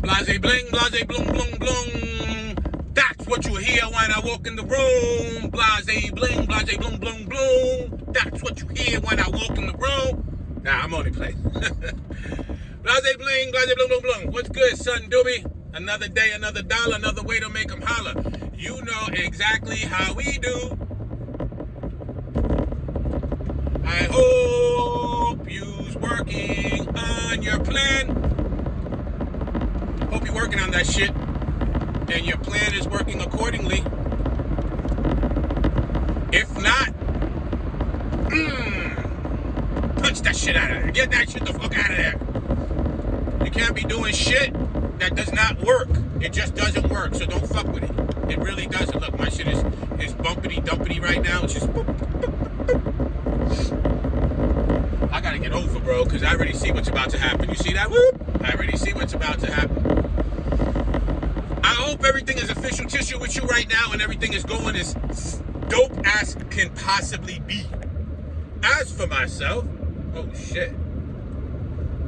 Blahzay, bling, Blahzay, blung, blung, blung. That's what you hear when I walk in the room. Blahzay, bling, Blahzay, blung, blung, blung. That's what you hear when I walk in the room. Nah, I'm only playing. Blahzay, bling, Blahzay, blung, blung, blung. What's good, son, doobie? Another day, another dollar, another way to make them holler. You know exactly how we do. I hope you's working on your plan. Hope you're working on that shit and your plan is working accordingly. If not, punch that shit out of there. Get that shit the fuck out of there. You can't be doing shit that does not work. It just doesn't work, so don't fuck with it. It really doesn't. Look, my shit is bumpity dumpity right now. It's just boop, boop, boop, boop. I gotta get over, bro, because I already see what's about to happen. You see that? Whoop! I already see what's about to happen. I hope everything is official tissue with you right now and everything is going as dope as can possibly be. As for myself, oh shit.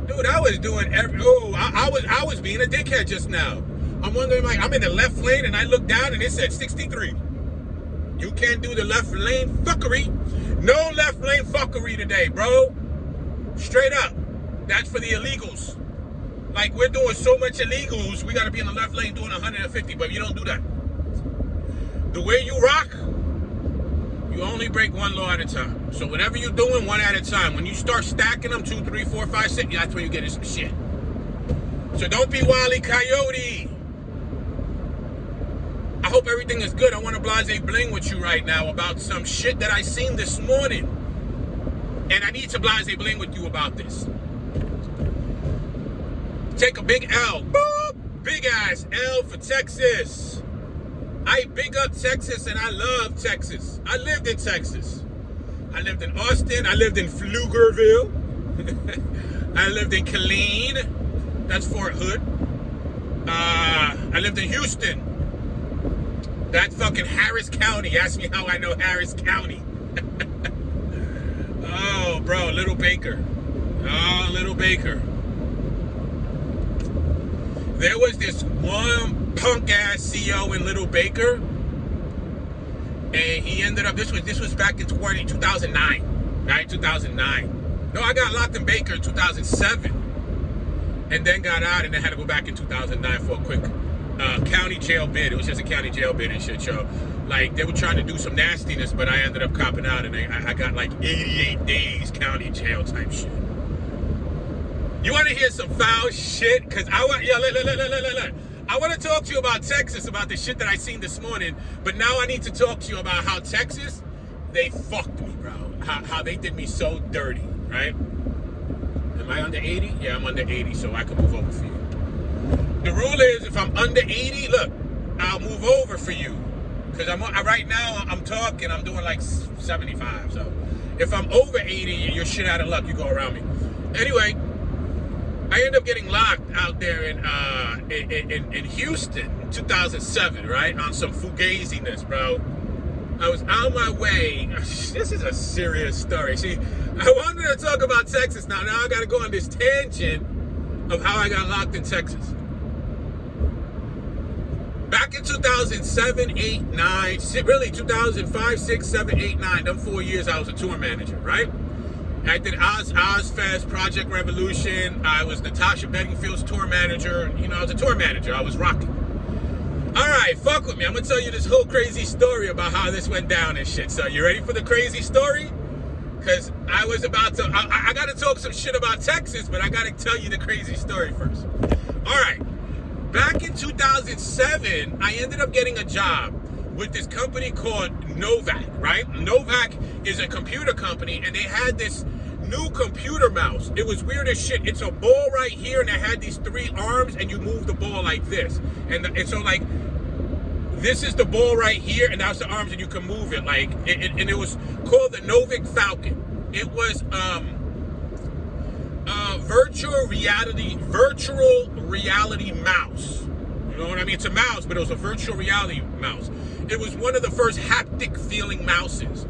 Dude, I was doing I was being a dickhead just now. I'm wondering, like, I'm in the left lane and I look down and it said 63. You can't do the left lane fuckery. No left lane fuckery today, bro. Straight up. That's for the illegals. Like, we're doing so much illegals, we gotta be in the left lane doing 150, but you don't do that. The way you rock, you only break one law at a time. So whatever you're doing, one at a time. When you start stacking them, 2, 3, 4, 5, 6, that's when you get into some shit. So don't be Wile E. Coyote. I hope everything is good. I want to Blahzay bling with you right now about some shit that I seen this morning. And I need to Blahzay bling with you about this. Take a big L. Boop! Big ass L for Texas. I big up Texas and I love Texas. I lived in Texas. I lived in Austin. I lived in Pflugerville. I lived in Killeen. That's Fort Hood. I lived in Houston. That's fucking Harris County. Ask me how I know Harris County. Oh, bro, Little Baker. Oh, Little Baker. There was this one punk-ass CEO in Little Baker, and he ended up, this was back in 2009, right? 2009. No, I got locked in Baker in 2007, and then got out, and then had to go back in 2009 for a quick county jail bid. It was just a county jail bid and shit, yo. Like, they were trying to do some nastiness, but I ended up copping out, and I got like 88 days county jail type shit. You want to hear some foul shit? Because I want, look. I want to talk to you about Texas, about the shit that I seen this morning. But now I need to talk to you about how Texas, they fucked me, bro. How they did me so dirty, right? Am I under 80? Yeah, I'm under 80, so I can move over for you. The rule is, if I'm under 80, look, I'll move over for you. Because right now, I'm talking, I'm doing like 75. So if I'm over 80, you're shit out of luck. You go around me. Anyway, I ended up getting locked out there in Houston in 2007, right? On some fugaziness, bro. I was on my way. This is a serious story. See, I wanted to talk about Texas now. Now I got to go on this tangent of how I got locked in Texas. Back in 2007, 8, 9, really 2005, 6, 7, 8, 9, them 4 years I was a tour manager, right? I did Ozfest, Project Revolution. I was Natasha Bedingfield's tour manager. You know, I was a tour manager. I was rocking. All right, fuck with me. I'm going to tell you this whole crazy story about how this went down and shit. So you ready for the crazy story? Because I was about to, I got to talk some shit about Texas, but I got to tell you the crazy story first. All right. Back in 2007, I ended up getting a job with this company called Novint, right? Novint is a computer company, and they had this new computer mouse. It was weird as shit. It's a ball right here, and it had these 3 arms, and you move the ball like this. And so, like, this is the ball right here, and that's the arms, and you can move it. Like, and it was called the Novint Falcon. It was virtual reality mouse. You know what I mean? It's a mouse, but it was a virtual reality mouse. It was one of the first haptic feeling mouses.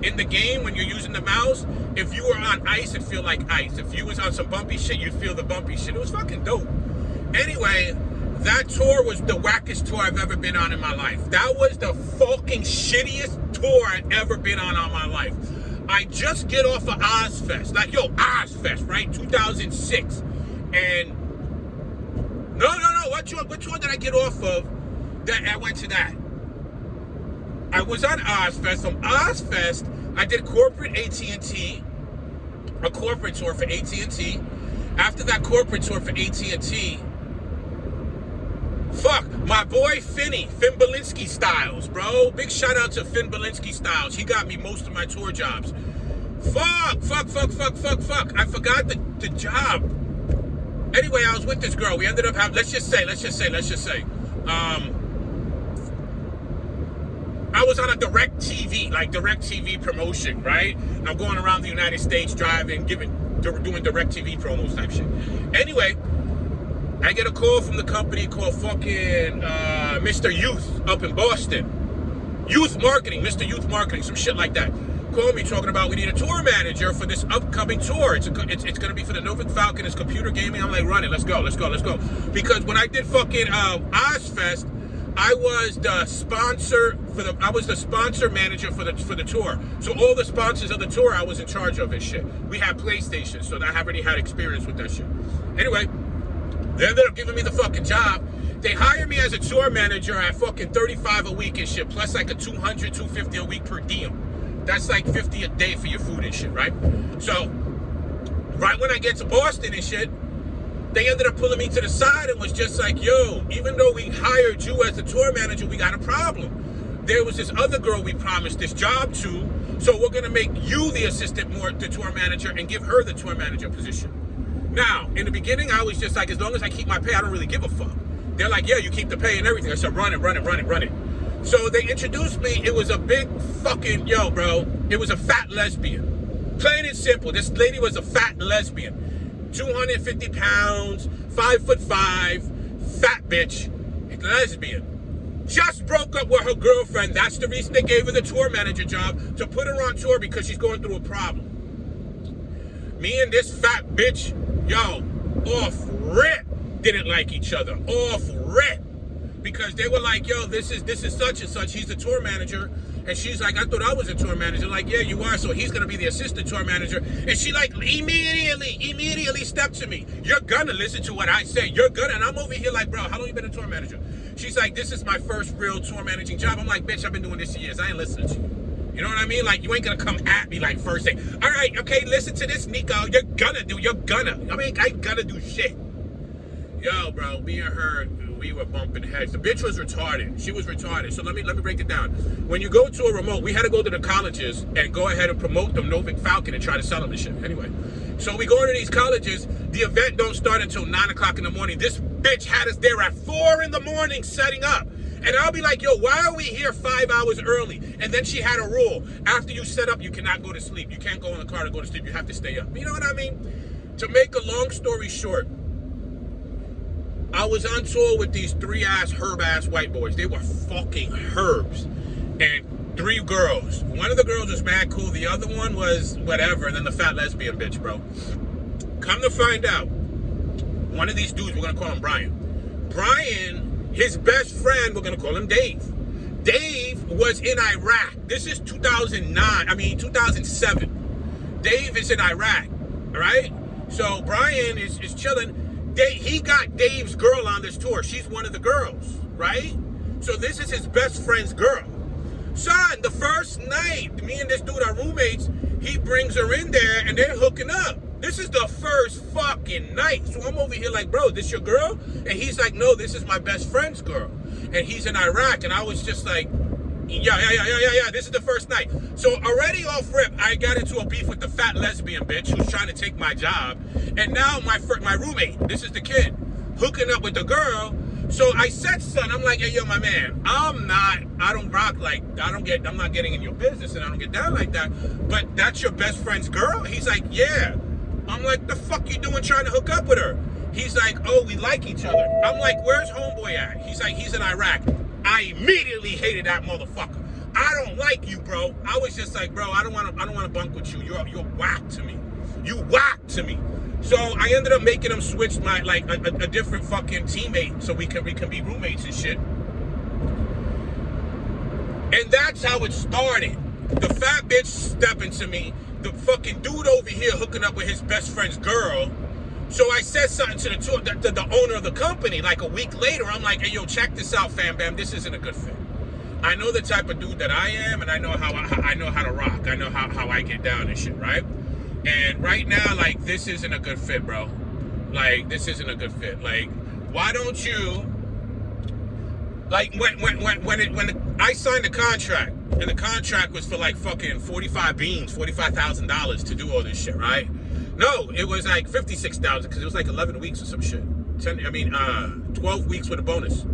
In the game, when you're using the mouse, if you were on ice, it'd feel like ice. If you was on some bumpy shit, you'd feel the bumpy shit. It was fucking dope. Anyway, That tour was the wackest tour I've ever been on in my life. That was the fucking shittiest tour I've ever been on my life. I just get off of Ozfest. Like, yo, Ozfest, right? 2006. And no. Which one did I get off of that I went to that? I was on Ozfest. From Ozfest, I did corporate AT&T, a corporate tour for AT&T. After that corporate tour for AT&T, my boy Finn Belinsky Styles, bro. Big shout out to Finn Belinsky Styles. He got me most of my tour jobs. Fuck. I forgot the job. Anyway, I was with this girl. We ended up having, let's just say. I was on a direct TV promotion, right? And I'm going around the United States driving, doing direct TV promos type shit. Anyway, I get a call from the company called fucking Mr. Youth up in Boston. Youth Marketing, Mr. Youth Marketing, some shit like that. Call me talking about we need a tour manager for this upcoming tour. It's going to be for the Novint Falcon. It's computer gaming. I'm like, run it. Let's go. Because when I did fucking Ozfest, I was the sponsor manager for the tour. So all the sponsors of the tour, I was in charge of and shit. We had PlayStation, so I already had experience with that shit. Anyway, they ended up giving me the fucking job. They hired me as a tour manager at fucking $35 a week and shit, plus like a $200, $250 a week per diem. That's like $50 a day for your food and shit, right? So, right when I get to Boston and shit, they ended up pulling me to the side and was just like, yo, even though we hired you as the tour manager, we got a problem. There was this other girl we promised this job to, so we're gonna make you the the tour manager and give her the tour manager position. Now, in the beginning, I was just like, as long as I keep my pay, I don't really give a fuck. They're like, yeah, you keep the pay and everything. I said, run it. So they introduced me. It was a big fucking, it was a fat lesbian. Plain and simple. This lady was a fat lesbian. 250 pounds, 5'5", fat bitch, lesbian. Just broke up with her girlfriend. That's the reason they gave her the tour manager job, to put her on tour because she's going through a problem. Me and this fat bitch, off rip, didn't like each other. Off rip. Because they were like, yo, this is such and such. He's the tour manager. And she's like, I thought I was a tour manager. Like, yeah, you are. So he's going to be the assistant tour manager. And she like immediately stepped to me. You're going to listen to what I say. You're going to. And I'm over here like, bro, how long you been a tour manager? She's like, this is my first real tour managing job. I'm like, bitch, I've been doing this for years. I ain't listening to you. You know what I mean? Like, you ain't going to come at me like first thing. All right, okay, listen to this, Nico. You're gonna. I mean, I ain't gonna do shit. Yo, bro, me and her, we were bumping heads. The bitch was retarded. She was retarded. So let me break it down. When you go to a remote, we had to go to the colleges and go ahead and promote the Novint Falcon and try to sell them and shit. Anyway, so we go into these colleges. The event don't start until 9 o'clock in the morning. This bitch had us there at 4 in the morning setting up. And I'll be like, yo, why are we here 5 hours early? And then she had a rule. After you set up, you cannot go to sleep. You can't go in the car to go to sleep. You have to stay up. You know what I mean? To make a long story short, I was on tour with these 3-ass, herb-ass white boys. They were fucking herbs. And 3 girls. One of the girls was mad cool. The other one was whatever. And then the fat lesbian bitch, bro. Come to find out, one of these dudes, we're going to call him Brian. Brian, his best friend, we're going to call him Dave. Dave was in Iraq. This is 2007. Dave is in Iraq, all right? So Brian is chilling. He got Dave's girl on this tour. She's one of the girls, right? So this is his best friend's girl. Son, the first night, me and this dude are roommates, he brings her in there and they're hooking up. This is the first fucking night. So I'm over here like, bro, this your girl? And he's like, no, this is my best friend's girl. And he's in Iraq. And I was just like, yeah, this is the first night. So already off rip, I got into a beef with the fat lesbian bitch who's trying to take my job. And now my roommate, this is the kid, hooking up with the girl. So I said, son, I'm like, hey, yo, my man, I'm not getting in your business and I don't get down like that. But that's your best friend's girl? He's like, yeah. I'm like, the fuck you doing trying to hook up with her? He's like, oh, we like each other. I'm like, where's homeboy at? He's like, he's in Iraq. I immediately hated that motherfucker. I don't like you, bro. I was just like, bro, I don't want to bunk with you. You're whack to me. You whack to me. So I ended up making him switch my like a different fucking teammate so we can be roommates and shit. And that's how it started. The fat bitch stepping to me, the fucking dude over here hooking up with his best friend's girl. So I said something to the owner of the company like a week later. I'm like, hey, yo, check this out, fam bam. This isn't a good fit. I know the type of dude that I am, and I know how I know how to rock. I know how I get down and shit, right? And right now, like, this isn't a good fit, bro. Like, this isn't a good fit. Like, why don't you, like, when I signed the contract, and the contract was for like fucking $45,000 to do all this shit, right? No, it was like 56,000 because it was like 11 weeks or some shit. 12 weeks with a bonus.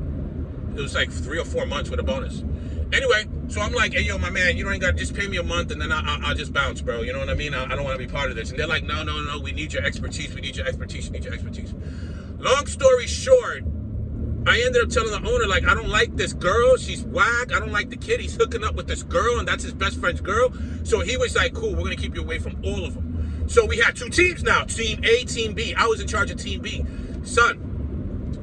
It was like 3 or 4 months with a bonus. Anyway, so I'm like, hey, yo, my man, you don't got to just pay me a month and then I'll just bounce, bro. You know what I mean? I don't want to be part of this. And they're like, no, we need your expertise. We need your expertise. Long story short, I ended up telling the owner, like, I don't like this girl. She's whack. I don't like the kid. He's hooking up with this girl, and that's his best friend's girl. So he was like, cool, we're going to keep you away from all of them. So we had 2 teams now, Team A, Team B. I was in charge of Team B. Son,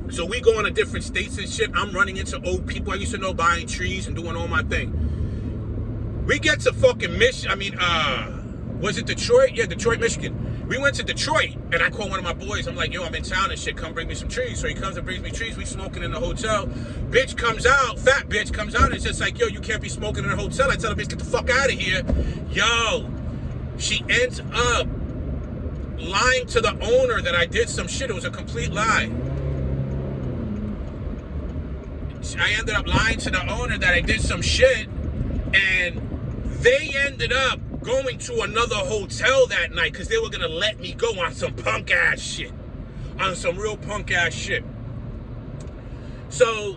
so we go into different states and shit. I'm running into old people I used to know, buying trees and doing all my thing. We get to fucking was it Detroit? Yeah, Detroit, Michigan. We went to Detroit, and I called one of my boys. I'm like, yo, I'm in town and shit. Come bring me some trees. So he comes and brings me trees. We smoking in the hotel. Bitch comes out, fat bitch comes out, and it's just like, yo, you can't be smoking in a hotel. I tell the bitch, get the fuck out of here. Yo, she ends up lying to the owner that I did some shit. It was a complete lie. I ended up lying to the owner that I did some shit, and they ended up going to another hotel that night because they were going to let me go on some punk ass shit. On some real punk ass shit. So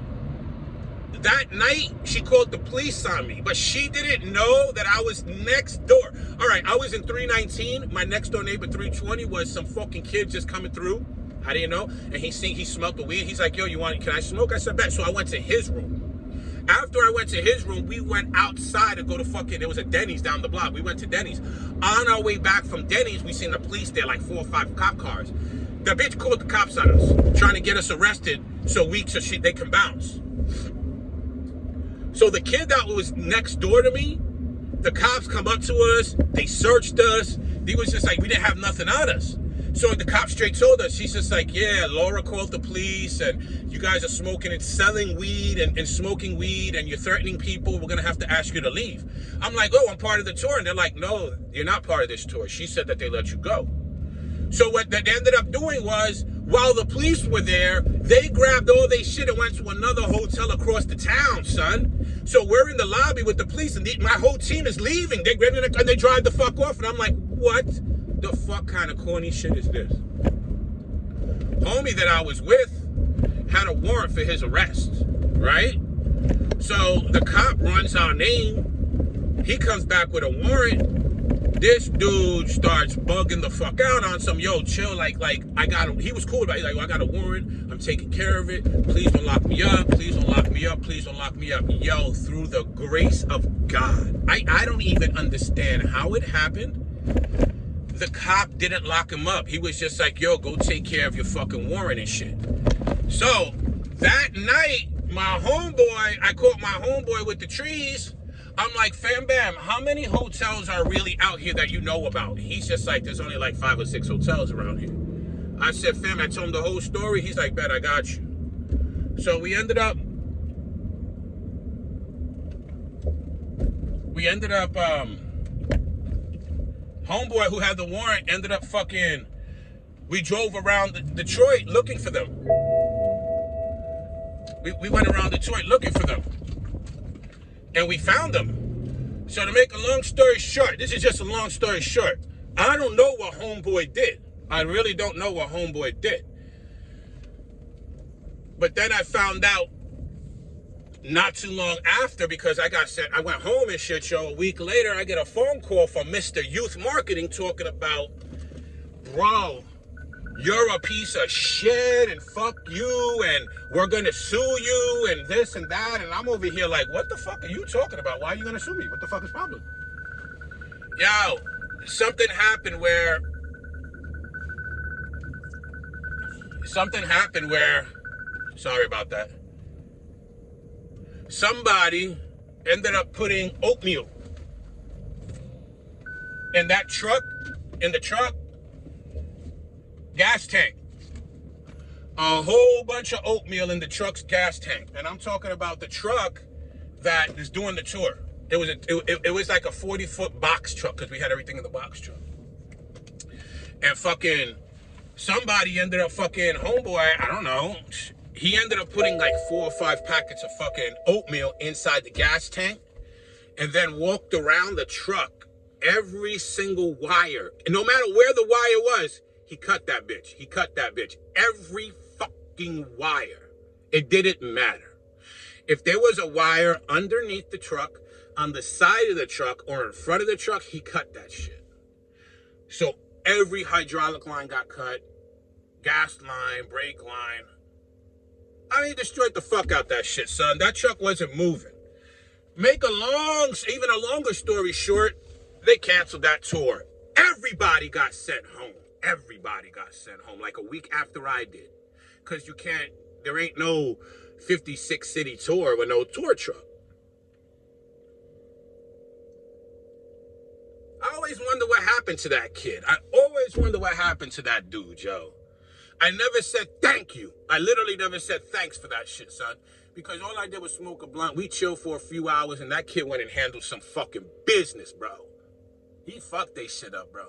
that night, she called the police on me, but she didn't know that I was next door. All right, I was in 319. My next door neighbor, 320, was some fucking kid just coming through. I didn't know. And he smelled the weed. He's like, yo, can I smoke? I said, bet. So I went to his room. After I went to his room, we went outside to go to there was a Denny's down the block. We went to Denny's. On our way back from Denny's, we seen the police there, like 4 or 5 cop cars. The bitch called the cops on us, trying to get us arrested so they can bounce. So the kid that was next door to me, the cops come up to us, they searched us. They was just like, we didn't have nothing on us. So the cop straight told us, she's just like, yeah, Laura called the police and you guys are smoking and selling weed and smoking weed and you're threatening people. We're going to have to ask you to leave. I'm like, oh, I'm part of the tour. And they're like, no, you're not part of this tour. She said that they let you go. So what they ended up doing was, while the police were there, they grabbed all their shit and went to another hotel across the town, son. So we're in the lobby with the police and my whole team is leaving. They grab it and they drive the fuck off. And I'm like, what the fuck kind of corny shit is this? Homie that I was with had a warrant for his arrest, right? So the cop runs our name. He comes back with a warrant. This dude starts bugging the fuck out on some, yo, chill, like I got him. He was cool about it. He's like, well, I got a warrant. I'm taking care of it. Please don't lock me up. Please don't lock me up. Please don't lock me up. Yo, through the grace of God, I don't even understand how it happened. The cop didn't lock him up. He was just like, yo, go take care of your fucking warrant and shit. So that night, I caught my homeboy with the trees. I'm like, fam bam, how many hotels are really out here that you know about? He's just like, there's only like 5 or 6 hotels around here. I said, fam, I told him the whole story. He's like, bet, I got you. So we ended up homeboy who had the warrant ended up we drove around Detroit looking for them. We went around Detroit looking for them. And we found them. So to make a long story short, this is just a long story short. I don't know what homeboy did. I really don't know what homeboy did. But then I found out not too long after, because I went home and shit, yo. A week later, I get a phone call from Mr. Youth Marketing talking about, bro, you're a piece of shit and fuck you and we're gonna sue you and this and that. And I'm over here like, what the fuck are you talking about? Why are you gonna sue me? What the fuck is the problem? Yo, something happened where something happened where, sorry about that, somebody ended up putting oatmeal in that truck, gas tank. A whole bunch of oatmeal in the truck's gas tank. And I'm talking about the truck that is doing the tour. It was like a 40-foot box truck because we had everything in the box truck. And fucking somebody ended up fucking homeboy, I don't know, he ended up putting like 4 or 5 packets of fucking oatmeal inside the gas tank and then walked around the truck, every single wire. And no matter where the wire was, he cut that bitch. He cut that bitch. Every fucking wire. It didn't matter. If there was a wire underneath the truck, on the side of the truck, or in front of the truck, he cut that shit. So every hydraulic line got cut, gas line, brake line. I mean, he destroyed the fuck out that shit, son. That truck wasn't moving. Make even a longer story short, they canceled that tour. Everybody got sent home. Everybody got sent home like a week after I did. Because there ain't no 56 city tour with no tour truck. I always wonder what happened to that kid. I always wonder what happened to that dude, yo. I never said thank you. I literally never said thanks for that shit, son. Because all I did was smoke a blunt. We chilled for a few hours, and that kid went and handled some fucking business, bro. He fucked they shit up, bro.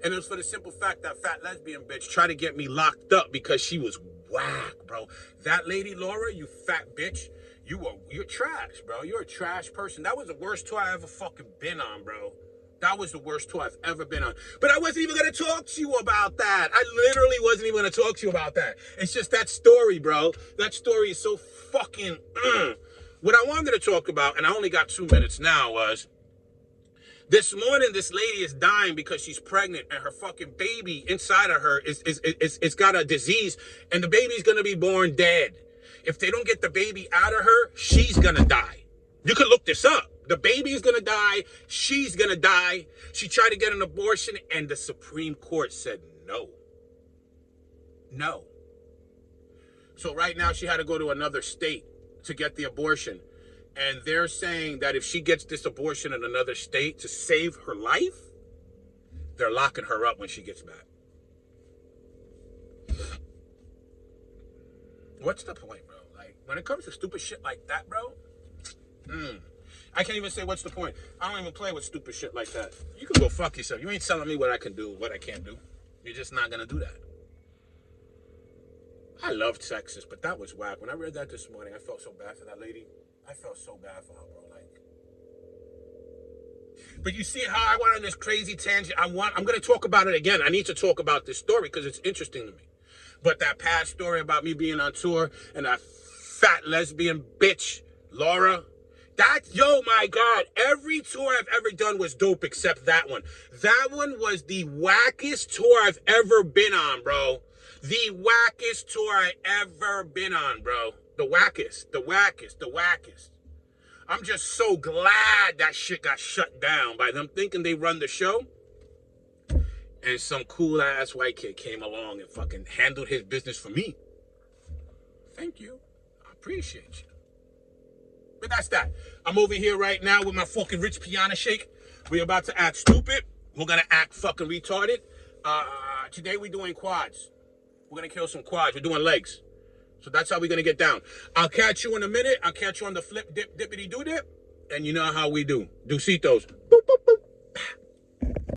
And it was for the simple fact that fat lesbian bitch tried to get me locked up because she was whack, bro. That lady, Laura, you fat bitch, you're trash, bro. You're a trash person. That was the worst tour I ever fucking been on, bro. That was the worst tour I've ever been on. But I wasn't even going to talk to you about that. I literally wasn't even going to talk to you about that. It's just that story, bro. That story is so fucking... What I wanted to talk about, and I only got 2 minutes now, was... This morning, this lady is dying because she's pregnant and her fucking baby inside of her is got a disease and the baby's going to be born dead. If they don't get the baby out of her, she's going to die. You can look this up. The baby's going to die. She's going to die. She tried to get an abortion and the Supreme Court said no. No. So right now she had to go to another state to get the abortion. And they're saying that if she gets this abortion in another state to save her life, they're locking her up when she gets back. What's the point, bro? Like, when it comes to stupid shit like that, bro, I can't even say what's the point. I don't even play with stupid shit like that. You can go fuck yourself. You ain't telling me what I can do, what I can't do. You're just not going to do that. I love Texas, but that was whack. When I read that this morning, I felt so bad for that lady. I felt so bad for her, bro. Like, but you see how I went on this crazy tangent. I'm going to talk about it again. I need to talk about this story because it's interesting to me. But that past story about me being on tour and that fat lesbian bitch, Laura, yo, my God, every tour I've ever done was dope except that one. That one was the wackest tour I've ever been on, bro. The wackest tour I ever been on, bro. The wackest. I'm just so glad that shit got shut down by them thinking they run the show. And some cool ass white kid came along and fucking handled his business for me. Thank you. I appreciate you. But that's that. I'm over here right now with my fucking rich piano shake. We're about to act stupid. We're going to act fucking retarded. Today we're doing quads. We're going to kill some quads. We're doing legs. So that's how we're going to get down. I'll catch you in a minute. I'll catch you on the flip, dip, dippity, do dip. And you know how we do. Deucitos.